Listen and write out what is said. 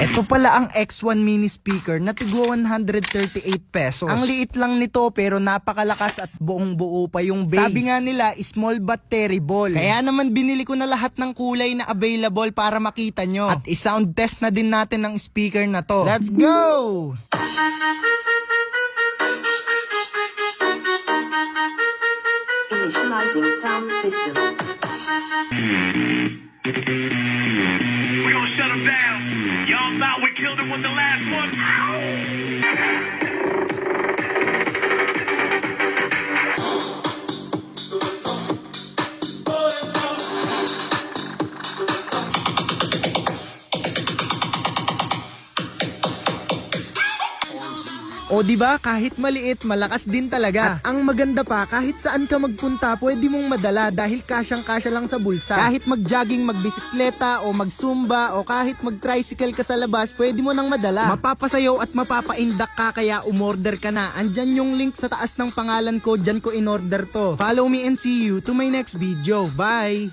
Ito pala ang X1 mini speaker na tigwa 138 pesos. Ang liit lang nito pero napakalakas at buong buo pa yung bass. Sabi nga nila, small but terrible. Kaya naman binili ko na lahat ng kulay na available para makita nyo. At i-sound test na din natin ang speaker na to. Let's go! Initializing sound system. We gonna shut them down. Y'all thought we killed him with the last one? O diba, kahit maliit, malakas din talaga. At ang maganda pa, kahit saan ka magpunta, pwede mong madala dahil kasyang-kasya lang sa bulsa. Kahit mag-jogging, magbisikleta, o mag-zumba, o kahit mag-tricycle ka sa labas, pwede mo nang madala. Mapapasayaw at mapapaindak ka, kaya umorder ka na. Andyan yung link sa taas ng pangalan ko, dyan ko in-order to. Follow me and see you to my next video. Bye!